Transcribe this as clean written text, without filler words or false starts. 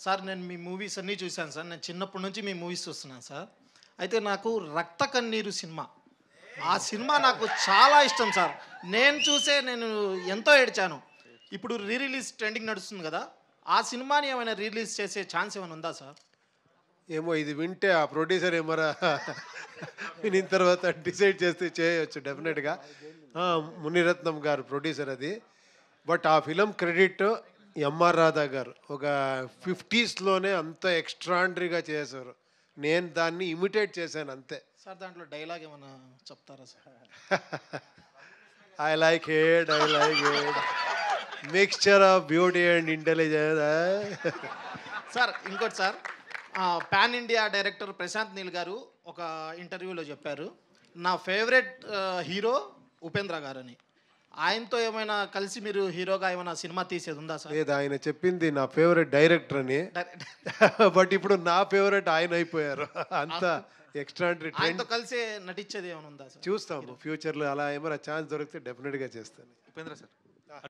Sir నేను మీ movies అన్నీ చూశాను సార్. నేను చిన్నప్పటి నుంచి మీ మూవీస్ చూస్తున్నాను సార్. అయితే నాకు 'రక్త కన్నీరు' సినిమా, ఆ సినిమా నాకు చాలా ఇష్టం సార్. నేను ఎంతో ఏడ్చాను. ఇప్పుడు రీ రిలీజ్ ట్రెండింగ్ నడుస్తుంది కదా, ఆ సినిమాని ఏమైనా రిలీజ్ చేసే ఛాన్స్ ఏమైనా ఉందా సార్? ఏమో ఇది వింటే ఆ ప్రొడ్యూసర్ ఏమరా వినిన తర్వాత డిసైడ్ చేస్తే చేయొచ్చు డెఫినెట్గా. మునిరత్నం గారు ప్రొడ్యూసర్ అది. బట్ ఆ ఫిలం క్రెడిట్ ఎంఆర్ రాధా గారు ఒక 50స్లోనే అంత ఎక్స్ట్రాండరీగా చేశారు. నేను దాన్ని ఇమిటేట్ చేశాను అంతే. సార్ దాంట్లో డైలాగ్ ఏమైనా చెప్తారా sir? I like mixture of beauty and intelligence. Sir ఇంకోటి sir, pan India director Prashanth Neel garu ఒక ఇంటర్వ్యూలో చెప్పారు, నా ఫేవరెట్ హీరో ఉపేంద్ర గారని. ఆయనతో ఏమైనా కలిసి మీరు హీరోగా ఏమైనా సినిమా తీసేది ఉందా సార్? లేదు, ఆయన చెప్పింది నా ఫేవరెట్ డైరెక్టర్ అని. బట్ ఇప్పుడు నా ఫేవరెట్ ఆయన అయిపోయారు. అంత ఎక్స్ట్రాండరీ. ఆయనతో కలిసి నటించేది ఏమైనా ఉందా సార్? చూస్తాము ఫ్యూచర్లో, అలా ఏమైనా ఛాన్స్ దొరికితే డెఫినెట్గా చేస్తాను. ఉపేంద్ర సార్